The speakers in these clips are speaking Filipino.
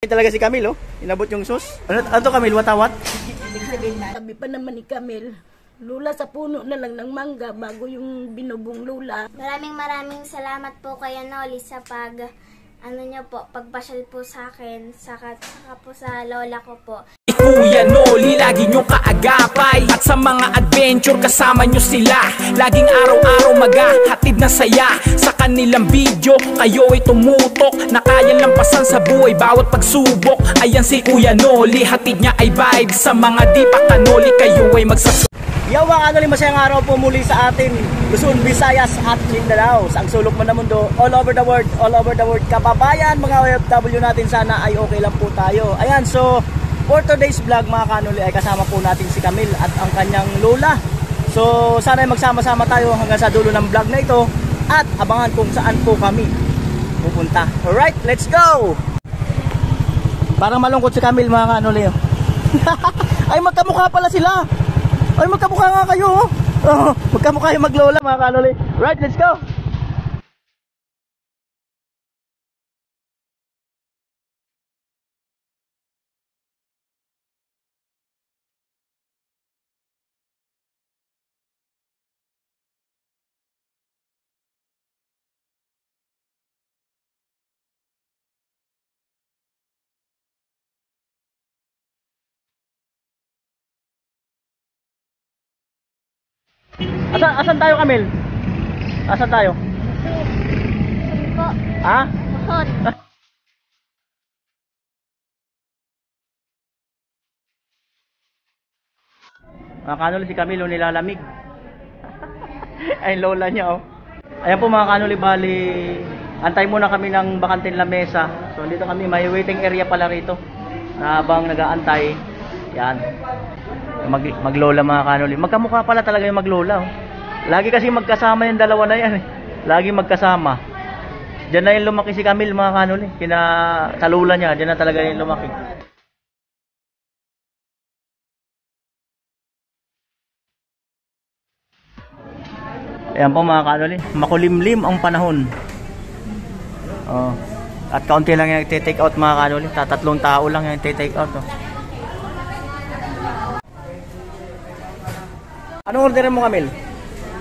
Talaga si Camille, oh. Inabot yung sus. Ano to, Camille? Watawat? Sabi pa naman ni Camille, lula sa puno na lang ng mangga bago yung binubong lula. Maraming salamat po kay Noli sa pagpasyal po sa akin, saka po sa lola ko po. Kuya Noli, lagi nyo kaagapay, at sa mga adventure kasama nyo sila. Laging araw-araw maghahatid na saya. Sa kanilang video, kayo ay tumutok, na kayang lampasan sa buhay bawat pagsubok. Ayan si Kuya Noli, hatid niya ay vibe. Sa mga di pa kanoli, kayo ay magsasunod. Yo mga kanoli, masayang araw po muli sa atin Luzon, Visayas at Mindanao. Sa ang sulok man na mundo, all over the world, kababayan, mga OFW natin, sana ay okay lang po tayo. Ayan, so for today's vlog mga kanoli ay kasama po natin si Camille at ang kanyang lola. So sana ay magsama-sama tayo hanggang sa dulo ng vlog na ito at abangan kung saan po kami pupunta. Alright, let's go! Parang malungkot si Camille mga kanoli. Ay, magkamukha pala sila. Ay, magkamukha nga kayo. Oh, magkamukha yung maglola mga kanoli. Right, let's go. Asan tayo, Camille? Asan tayo? Po. Ha? Hot. Mga kanoli, si Camille nilalamig. Ay, lola niya, oh. Ayan po mga kanoli, bali antay muna kami ng bakanting lamesa. So dito kami, may waiting area pala rito na habang nag-aantay. Yan, maglola mga kanoli. Magkamukha pala talaga yung maglola, oh. Lagi kasi magkasama yung dalawa na yan, eh. Lagi magkasama. Diyan na yung lumaki si Camille mga kanoli. Sa lola niya, diyan na talaga yung lumaki. Ayan po mga kanoli, makulimlim ang panahon. Oh. At kaunti lang yung take out mga kanoli. Tatlong tao lang yung take out, oh. Anong orderin mo, Camille?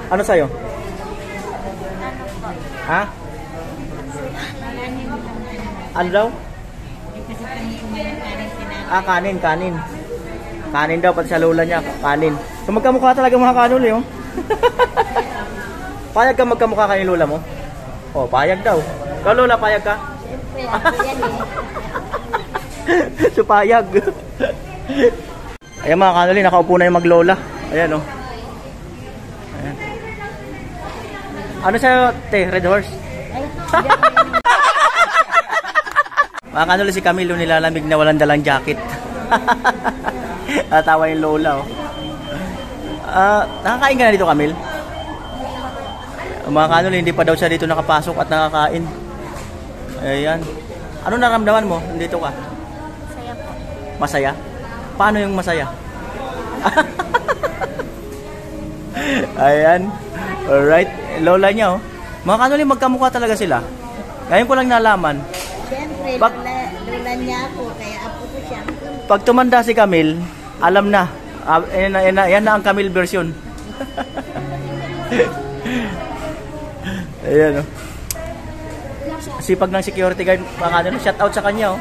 Ano sa'yo? Ha? Ano daw? Ah, kanin. Kanin daw, pati sa lola niya, kanin. So magkamukha talaga mga kanoli, oh. Payag ka magkamukha kay lola mo? Oh, payag daw. Ikaw, lola, payag ka? So payag. Ayan mga kanoli, nakaupo na yung maglola. Ayan, oh. Ayan. Ano sa'yo, te? Red horse? Mga kanoli, si Camille nilalamig na walang dalang jacket. Natawa yung lola, oh. Nakakain ka na dito, Camille? Mga kanoli, hindi pa daw siya dito nakapasok at nakakain. Ayan. Ano naramdaman mo? Nandito ka? Masaya po. Masaya? Paano yung masaya? Ayan. Alright. Lola niya, oh. Mga kanoli, magkamukha talaga sila. Ngayon ko lang nalaman. Siyempre, lola niya ako, kaya apo ko siya. Pag tumanda si Camille, alam na. Yan na ang Camille version. Ayan, oh. Sipag ng security guard, mga kanoli. Shout out sa kanya, oh.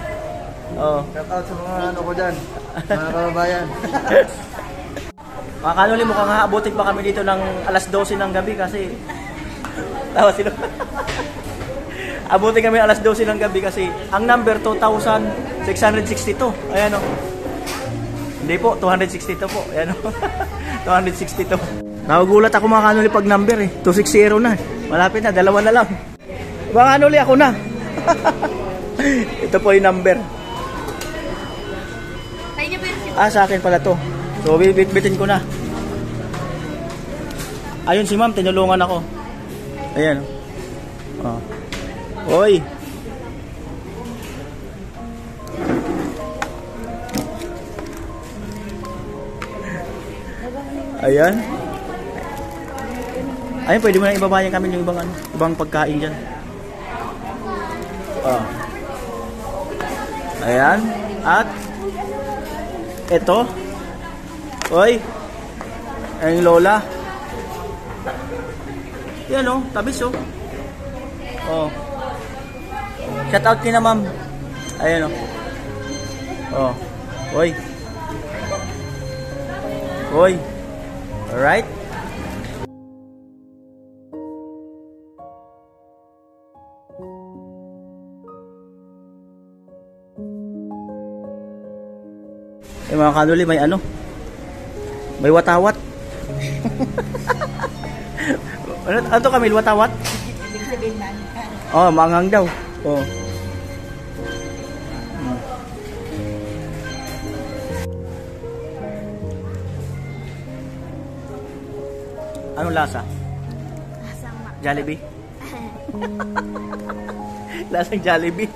Oh. Shout out sa mga ano ko dyan, mga kababayan. Mga kanoli, mukhang haabutin pa kami dito ng alas 12 ng gabi kasi tawa sila. Abutin kami alas 12 ng gabi kasi ang number 2,662. Ayan, oh. Hindi po, 262 po. Ayan, oh. 262. Nagugulat ako mga kanoli pag number, eh. 260 na. Malapit na, dalawa na lang. Mga kanoli, ako na. Ito po yung number. Sa akin pala to. So, bibit-bitin ko na. Ayun si ma'am, tinulungan ako. Ayan. Oh. Oy. Ayan. Ayun, pwede mo na ibabayan kami yung ibang pagkain dyan. Oh. Ayan. At ito. Oy. Ang lola. Yan oh, tabis oh. Oh. Shout out kina ma'am. Ayan oh. Oh. Oy. Oy. Alright. Eh mga kanuli, may ano? May watawat. Ano to Camille, watawat? Oh, maanghang daw. Oh. Anong lasa? Lasang Jollibee? Lasang Jollibee.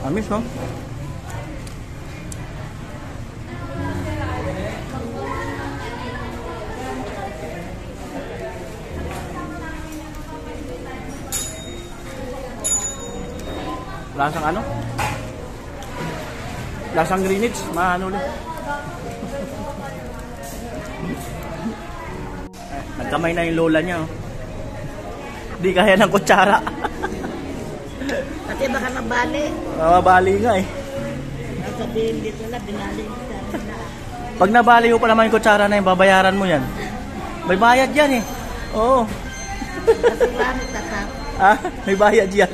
Amis no? Lasang ano? Lasang Greenwich, maano ulit. Nagkamay na yung lola niya oh. Di kaya ng kutsara. Kasi baka nabali. Mabali nga eh. Sabihin dito na, binali sa na. Pag nabali mo pa naman yung kutsara na yun, babayaran mo yan. May bayad yan eh. Oo. Kasi langit tatap. Ah, may bayad yan.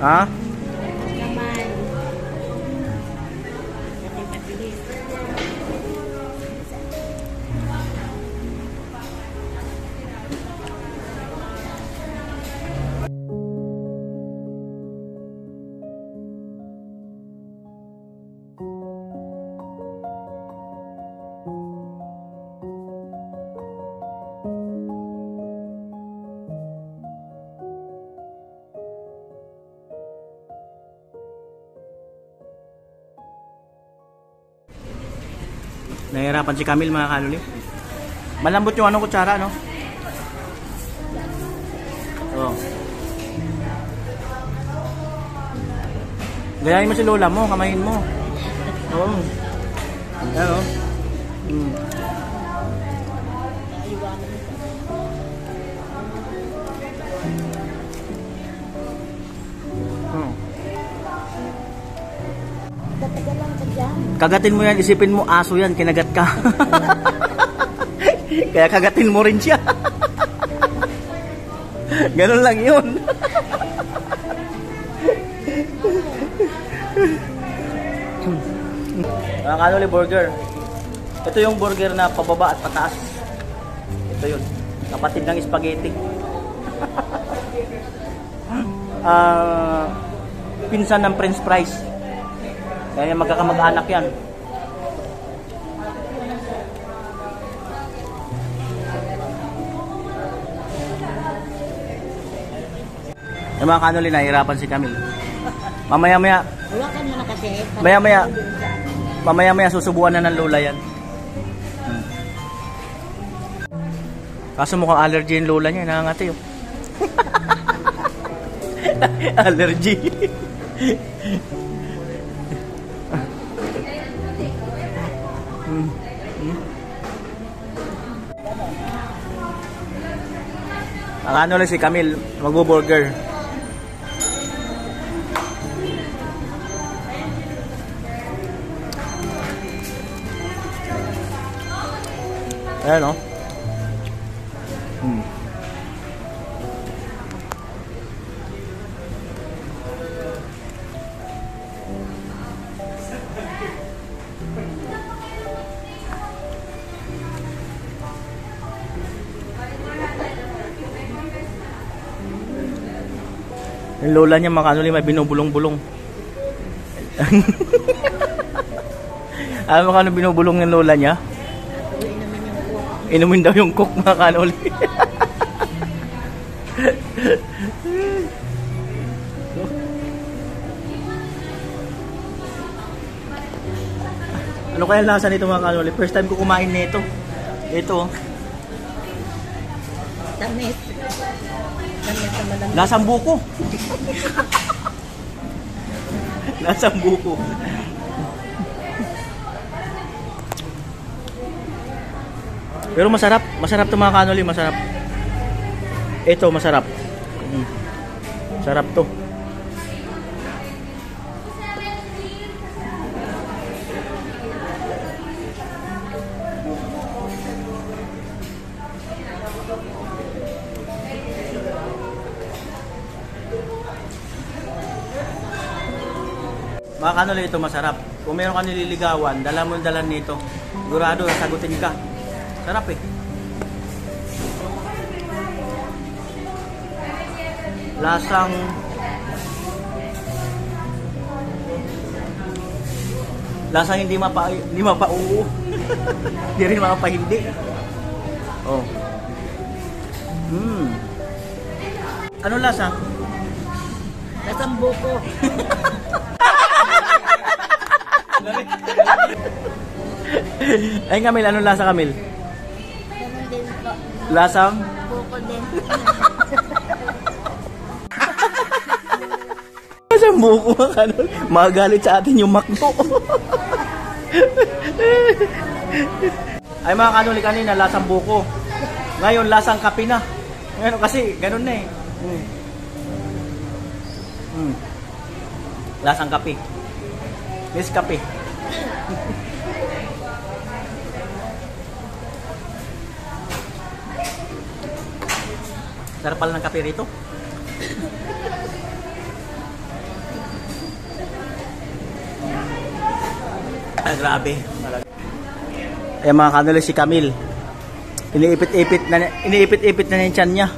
Ha? Kamay. Kasi mabilis. Nahihirapan si Camille mga kanuli. Malambot yung anong kutsara, no? Oo. Gayahin mo si lola mo, kamayin mo. Oo. Ayan o. Tatagalan ka dyan. Kagatin mo yan, isipin mo aso yan, kinagat ka. Kaya kagatin mo rin siya. Ganun lang yun. Mga kanuli burger. Ito yung burger na pababa at pataas. Ito yun. Kapatid ng spaghetti. Pinsan ng french fries. Kaya magkakamag-anak yan. Yung mga kanuli, nahihirapan si Camille. Mamaya-maya, Hawakan mo na kasi. mamaya-maya susubuan na ng lola yan. Kaso mukhang allergy yung lola niya, nakangati yun. Allergy. Ang ano lang si Camille, magbo-burger. Ayan, no? Yung lola niya makanuli may binubulong-bulong. Alam mo kano binubulong ng lola niya? Inumin daw yung cook mga kanuli. Ano kaya lasa nito mga kanuli? First time ko kumain nito. Ito. Tamis. Tamis na malamig. Lasang buko. Lasang buko. Pero masarap. Masarap to mga kanoli. Masarap. Ito masarap. Sarap to. Mga kanoli, ito masarap. Kung meron ka nililigawan, dala mo yung dalan nito. Sigurado, sagutin ka. Sarap eh. Lasang hindi mapa-oo. Hindi rin mapa-hindi. Oh. Ano lasa? Lasang buko. Ay Camille, anong lasa Camille? Ganun din po. Lasang? Buko din. Lasang buko mga kanol. Magalit sa atin yung makto. Ay mga kanoli kanina, lasang buko. Ngayon, lasang kape na. Ngayon kasi, ganun na eh. Lasang kape. Yes, kape. Sarap pala ng kape rito. Ay, grabe. Eh mga kanoli, si Camille. Iniipit-ipit na yung tiyan niya.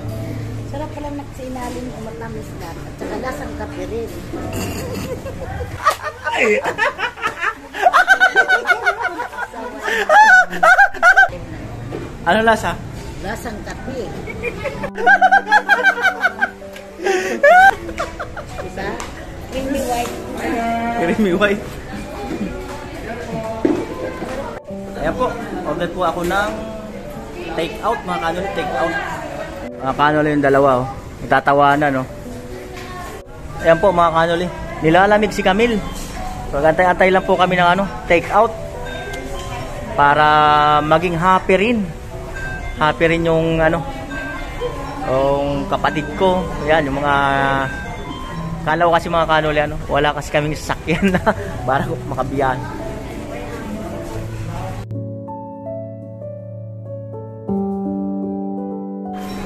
Sarap pala nagsinalim o matamis na. At saka lasang kape rin. Ano lasa? Lasang kape. Isa? Creamy white. Creamy white. Ayan po, order po ako ng take out mga kanoli, take out. Mga kanoli yung dalawa oh. Nagtatawanan no. Ayan po mga kanoli, nilalamig si Camille. So antay-antay lang po kami ng take out. Para maging happy rin. Happy rin yung yung kapatid ko. Ayan, yung mga kala ko kasi mga kanoli wala kasi kaming sasakyan na para makabiyahe.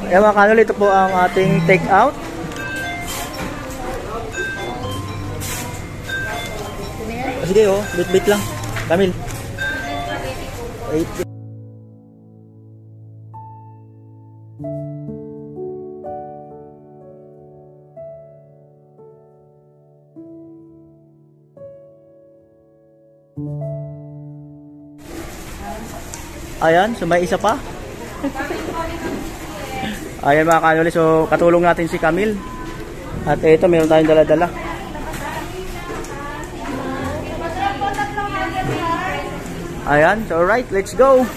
Ayan mga kanoli, ito po ang ating take out. Sige oh, bit-bit lang. Camille. Ayan, so may isa pa. Ayan mga kanoli, so katulong natin si Camille. At ito, meron tayong dala-dala. Ayan, so alright, let's go.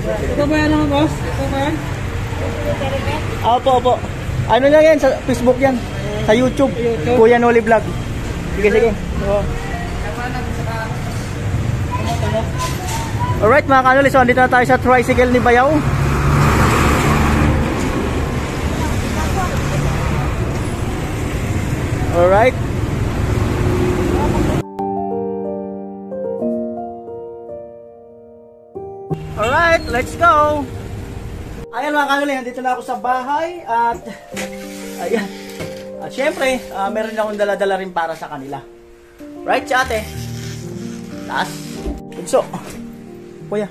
Ito ba yan naman boss? Ito ba yan? Opo. Ano lang yan, sa Facebook yan. Sa YouTube. Kuya Noli Vlog. Sige. Oo. Alright mga kanoli, so andito na tayo sa tricycle ni Bayaw. Alright. Alright, let's go! Ayan mga kanoli, nandito na ako sa bahay at ayan. At syempre, meron akong dala-dala rin para sa kanila. Right, si ate? Taas. Bunso. Kuya.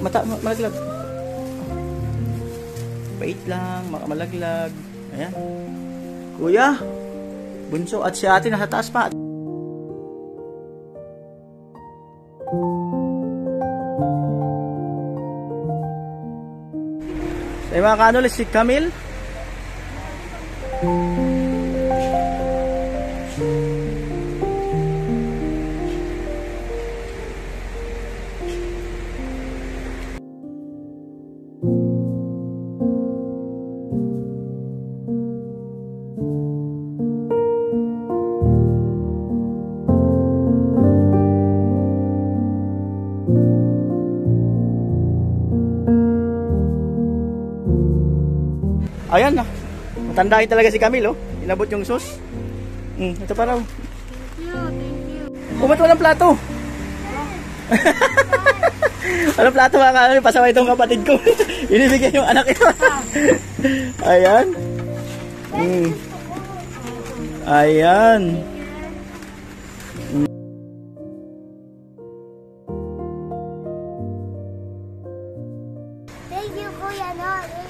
Malaglag. Wait lang, malaglag. Ayan. Kuya. Bunso at si ate nasa taas pa. Ay mga kanoli, si Camille. Ayan na. Matandahin talaga si Camille, oh. Inabot yung sus. Ito pa raw. Thank you. Ba't walang plato? Walang plato mga kanoli. Pasaway itong kapatid ko. Inibigay yung anak ito. Ayan. Ayan. Thank you, Kuya Noli.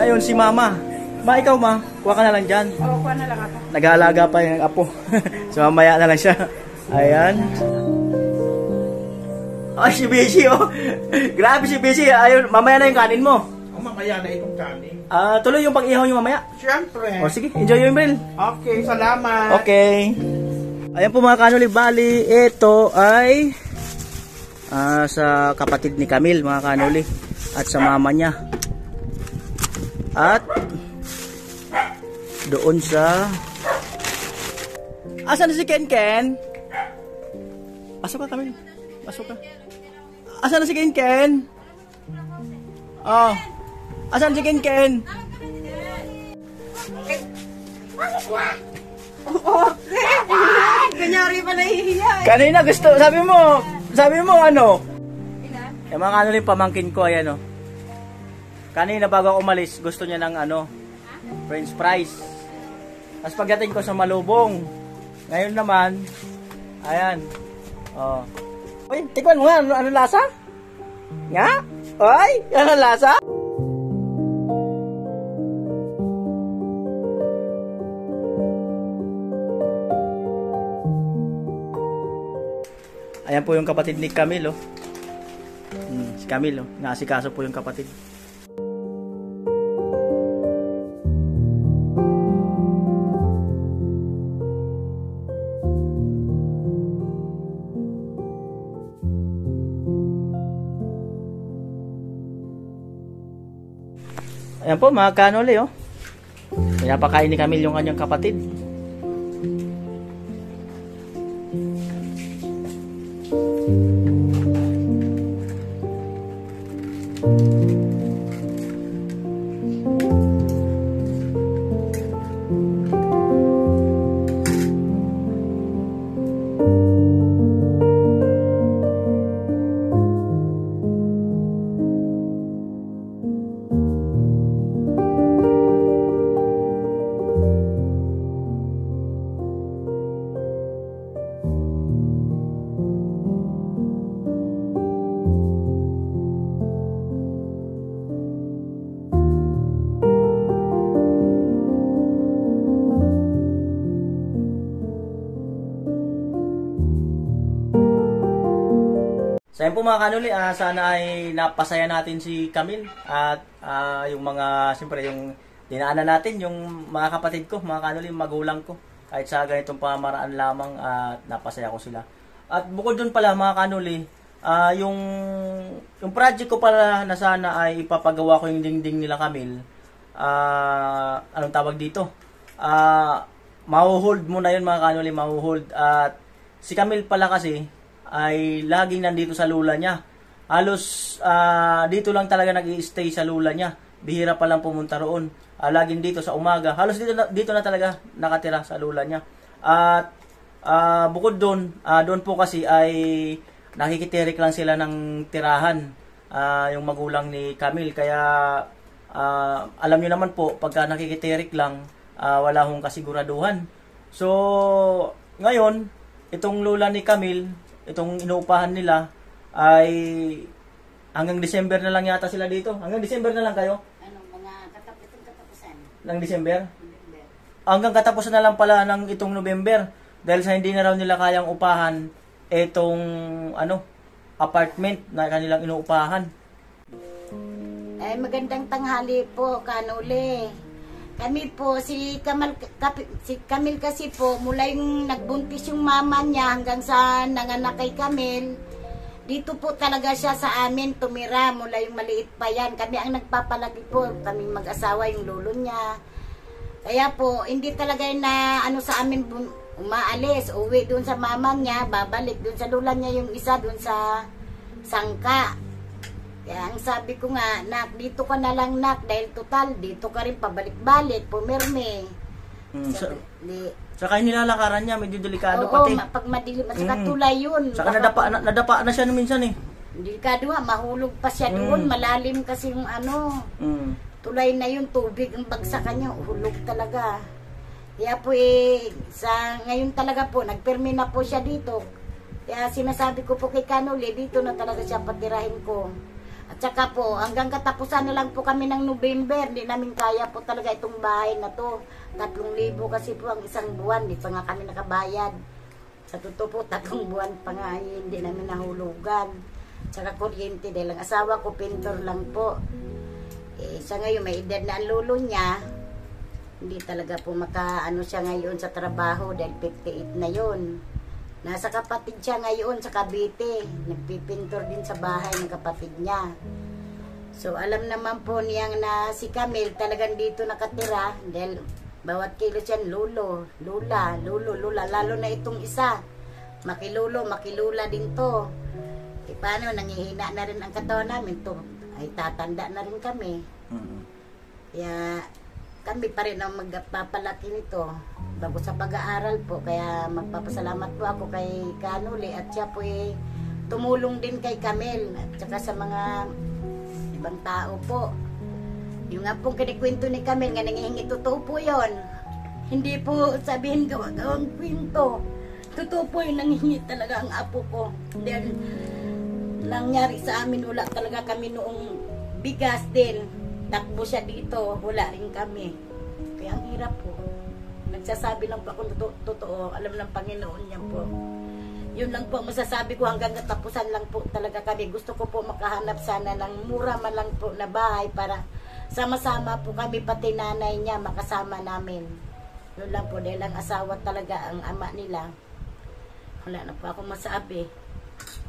Ngayon si Mama. Ma, ikaw ma, kuha ka na lang dyan. Oo, kuha na lang ako. Nag-aalaga pa yung apo. So mamaya na lang siya. Ayan. Ay, si Bishi oh. Grabe si Bishi. Ayun, mamaya na yung kanin mo. Mamaya na itong kanin. Tuloy yung pag-ihaw nyo mamaya. Siyempre. O sige, enjoy yung meal. Okay, salamat. Okay. Ayan po mga kanoli, bali, ito ay sa kapatid ni Camille mga kanoli at sa mama niya. At doon sa... Asan si Ken Ken? Pasok ka kami. Pasok ka. Asan si Ken Ken? Oh. Asan si Ken Ken? Kanyari pa nahihiya. Kanina gusto, sabi mo ano? Yung mga ano rin pamangkin ko, ayan o. Kanina bago ako umalis, gusto niya ng ano, french fries. Tapos pagdating ko sa Malubong, ngayon naman, ayan. Oh. Uy, tikman mo nga, ano lasa? Nga? Uy, ano lasa? Ayan po yung kapatid ni Camille, oh. Si Camille, oh. Naasikaso po yung kapatid. Ayan po mga kanoli, oh. Pinapakain ni Camille yung kanyang kapatid. So yun po mga kanuli, sana ay napasaya natin si Camille at yung mga, siyempre yung dinaanan natin, yung mga kapatid ko, mga kanuli, magulang ko. Kahit sa ganitong pamaraan lamang at napasaya ko sila. At bukod dun pala mga kanuli, yung project ko pala na sana ay ipapagawa ko yung dingding nila Camille. Anong tawag dito? Mahuhold muna yun mga kanuli, mahuhold. At si Camille pala kasi, ay laging nandito sa lula niya. Halos dito lang talaga nag-i-stay sa lula niya. Bihira pa lang pumunta roon. Laging dito sa umaga. Halos dito na talaga nakatira sa lula niya. At bukod doon, doon po kasi ay nakikitirik lang sila ng tirahan. Yung magulang ni Camille. Kaya alam niyo naman po, pagka nakikitirik lang, wala hong kasiguraduhan. So, ngayon, itong lula ni Camille, itong inuupahan nila ay hanggang December na lang yata sila dito. Hanggang December na lang kayo? Anong mga katapusan? Ng December? Hanggang katapusan na lang pala ng itong November. Dahil sa hindi na raw nila kayang upahan itong apartment na kanilang inuupahan. Ay, magandang tanghali po, kanuli. Kami po, si Camille kasi po, mula yung nagbuntis yung mama niya hanggang sa nanganak kay Camille, dito po talaga siya sa amin tumira mula yung maliit pa yan. Kami ang nagpapalagi po, kami mag-asawa, yung lolo niya. Kaya po, hindi talaga na sa amin umaalis, uwi doon sa mama niya, babalik doon sa lula niya, yung isa doon sa Sangka. Kaya ang sabi ko nga, nak, dito ka na lang nak, dahil total, dito ka rin pabalik-balik, pumirme. Saka yung nilalakaran niya, medyo delikado oo, pati. pag madilim, at saka tulay yun. Saka nadapa na siya minsan eh. Delikado nga, mahulog pa siya doon, malalim kasi yung tulay na yun, tubig ang bagsakan niya, hulog talaga. Kaya po sa ngayon talaga po, nagpirme na po siya dito. Kaya sinasabi ko po kay Kanuli, dito na talaga siya patirahin ko. At saka po, hanggang katapusan na lang po kami ng November. Hindi namin kaya po talaga itong bahay na to. 3,000 kasi po ang isang buwan. Hindi pa nga kami nakabayad. Sa totoo po, 3 buwan pa nga hindi namin nahulugan. Saka kuryente dahil ang asawa ko, pintor lang po. Sa ngayon, may edad na ang lolo niya. Hindi talaga po siya ngayon sa trabaho dahil 58 na yun. Nasa kapatid siya ngayon sa Cavite. Nagpipintor din sa bahay ng kapatid niya. So, alam naman po niyang na si Camille talagang dito nakatira dahil Bawat kilos yan, lolo, lula, lalo na itong isa. Makilulo, makilula din to. E paano, nangihina na rin ang katawan namin to. Ay tatanda na rin kami. Kaya kami pa rin ang magpapalaki nito bago sa pag-aaral po. Kaya magpapasalamat po ako kay Kanuli at siya po tumulong din kay Camel at saka sa mga ibang tao po. Yung nga pong kinikwento ni Camel nga nangihingi, totoo po yun. Hindi po sabihin gawang kwento. Totoo po yung nangihingi talaga ang apo ko. Dahil nangyari sa amin, wala talaga kami noong bigas din. Takbo siya dito, wala rin kami. Kaya ang hirap po. Nagsasabi lang po ako totoo, alam ng Panginoon niya po. Yun lang po masasabi ko, hanggang katapusan lang po talaga kami. Gusto ko po makahanap sana ng mura man lang po na bahay para sama-sama po kami, pati nanay niya makasama namin. Yun lang po, dahil ang asawa talaga ang ama nila. Wala na po ako masabi.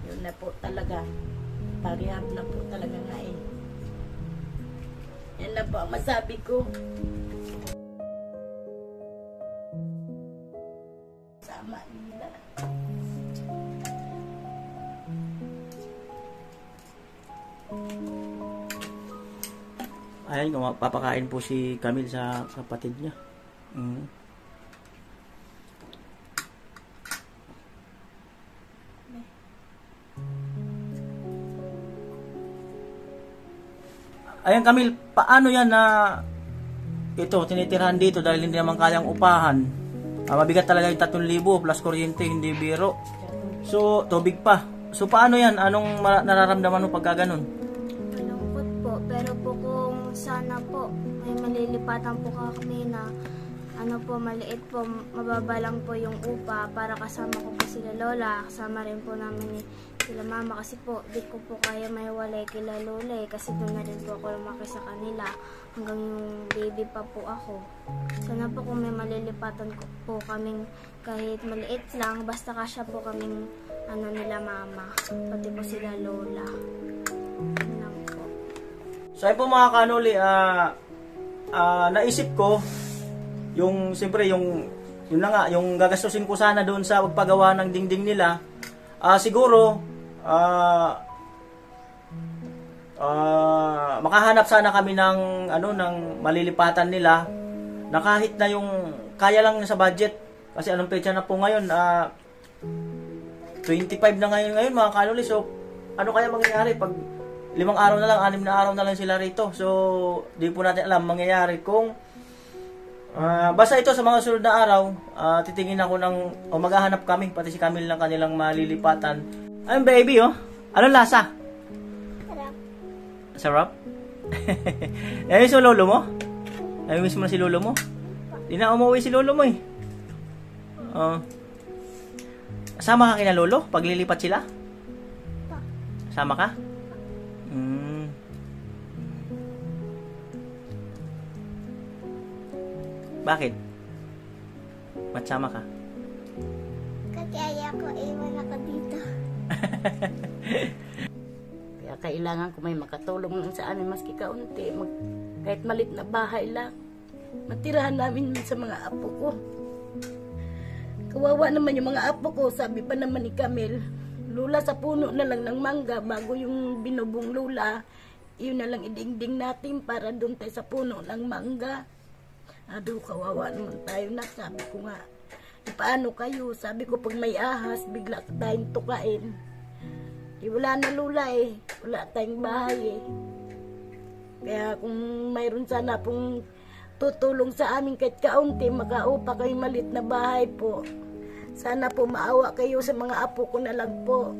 Yun na po talaga. Parihab na po talaga nga eh. Yan na po ang masabi ko. Sama nila. Ayan, papakain po si Camille sa kapatid niya. Ayan Camille, paano yan na ito tinitirahan dito dahil hindi naman kayang upahan? Mabigat talaga yung 3,000 plus kuryente, hindi biro. So, tubig pa. So, paano yan? Anong nararamdaman mo pagka ganun? Malungkot po, pero po kung sana po may malilipatan po kami na ano po, maliit po, mababa lang po yung upa para kasama ko po sila lola, kasama rin po namin sila mama kasi po di ko po kaya may walay kila lola kasi doon na rin po ako lumaki sa kanila hanggang yung baby pa po ako. Sana po kung may malilipatan po kaming kahit maliit lang, basta kasya po kaming ano nila mama, pati po sila lola. Yun lang po. So ayun po mga Kanuli, naisip ko yung siyempre yun na nga, yung gagastusin ko sana doon sa pagpagawa ng dingding nila, siguro makahanap sana kami ng ng malilipatan nila na kahit na yung kaya lang sa budget, kasi anong petsa na po ngayon, 25 na ngayon mga Kanuli. So ano kaya mangyayari pag 5 araw na lang, 6 na araw na lang sila rito? So di po natin alam mangyayari kung basta ito sa mga sunod na araw, titingin ako maghahanap kami, pati si Camille ng kanilang malilipatan. Ayun baby, oh. Anong lasa? Sarap. Sarap? Ayun si lolo mo? Ayun miss mo na si lolo mo? Di na umuwi si lolo mo eh. Sama ka kina lolo pag lilipat sila? Sama ka? Bakit? Matsama ka? Kasi ayaw ko iwan ako dito. Kaya kailangan ko may makatulong lang sa amin maski kaunti. Kahit malit na bahay lang. Matirahan namin sa mga apo ko. Kawawa naman yung mga apo ko. Sabi pa naman ni Camille, lula sa puno na lang ng mangga bago yung binubong lula. Yun na lang idingding natin para doon tayo sa puno ng mangga. Ado, kawawa naman tayo na. Sabi ko nga, paano kayo? Sabi ko, pag may ahas, bigla tayong tukain. Wala na lula eh. Wala tayong bahay eh. Kaya kung mayroon sana pong tutulong sa amin kahit kaunti, makaupa kayo malit na bahay po. Sana po maawa kayo sa mga apo ko na lang po.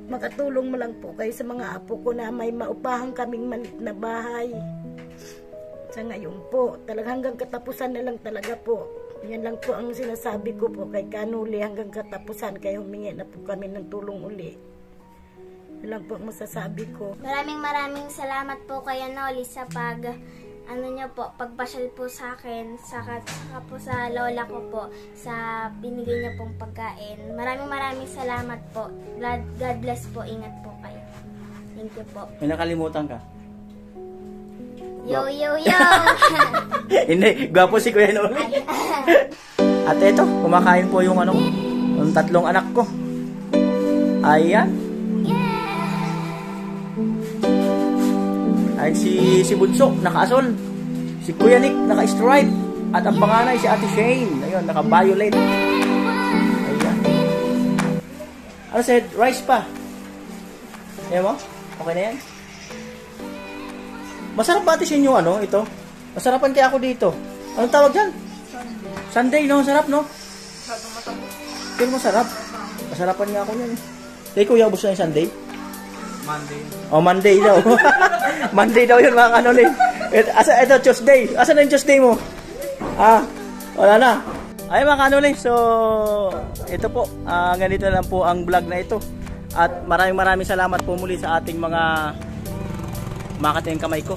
Makatulong mo lang po kayo sa mga apo ko na may maupahan kaming malit na bahay. Sa ngayon po, talagang hanggang katapusan na lang talaga po. Yan lang po ang sinasabi ko po kay Kanuli, hanggang katapusan, kaya humingi na po kami ng tulong uli. Yan lang po ang masasabi ko. Maraming salamat po kay Noli sa pagpasyal po sa akin, saka po sa lola ko po, sa binigay niya pong pagkain. Maraming salamat po. God bless po. Ingat po kayo. Thank you po. May nakalimutan ka? Yo, yo, yo! Hindi, gwapo si Kuya Noli. At eto, kumakain po yung ano, yung tatlong anak ko. Ayan. Ay si Bunso, naka-asol. Si Kuya Nick, naka-stripe. At ang panganay si Ate Shane. Ayun, naka-violet. Ayan. Ano said? Rice pa. Ayan mo? Okay na yan? Masarap ba Ate Shane yung ano, ito? Masarapan kaya ako dito. Anong tawag dyan? Sunday, no? Sarap, no? Pero masarap. Masarapan nga ako yan. Kaya Kuya, ubos na yung Sunday? Monday. Oh, Monday daw. Monday daw yun, mga kanoli. Ito, Tuesday. Asan na yung Tuesday mo? Wala na. Ay, mga kanoli. So, ito po. Ganito lang po ang vlog na ito. At maraming salamat po muli sa ating mga makating kamay ko.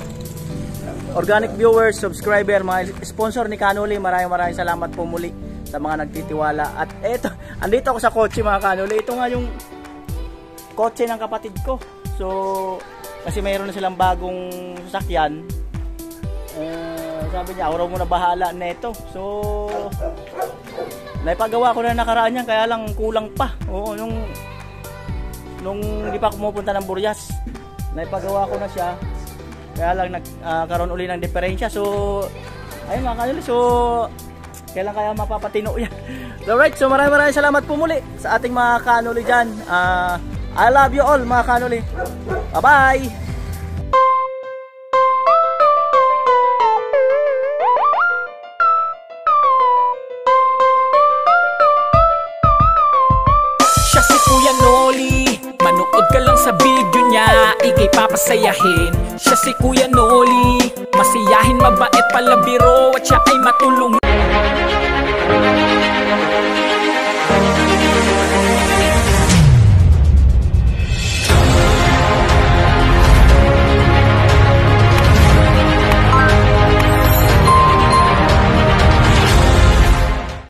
Organic viewers, subscriber, mga sponsor ni Kanoli, maraming salamat po muli sa mga nagtitiwala. At eto, andito ako sa kotse mga Kanoli. Ito nga yung kotse ng kapatid ko. So, kasi mayroon na silang bagong sasakyan. Sabi niya, ako raw muna bahala na ito. So, naipagawa ko na nakaraan yan, kaya lang kulang pa. Oo, nung di pa ako pumunta ng Burias, naipagawa ko na siya. Kaya lang nagkaroon uli ng diferensya. So, ayun mga Kanoli. So, kailan kaya mapapatino yan? Alright, so maraming salamat po muli sa ating mga Kanoli dyan. I love you all mga Kanoli. Bye-bye! Siya si Kuya Noli, manood ka lang sa video niya, ikay papasayahin. Siya si Kuya Noli, masiyahin, mabait, palabiro, at siya ay matulung.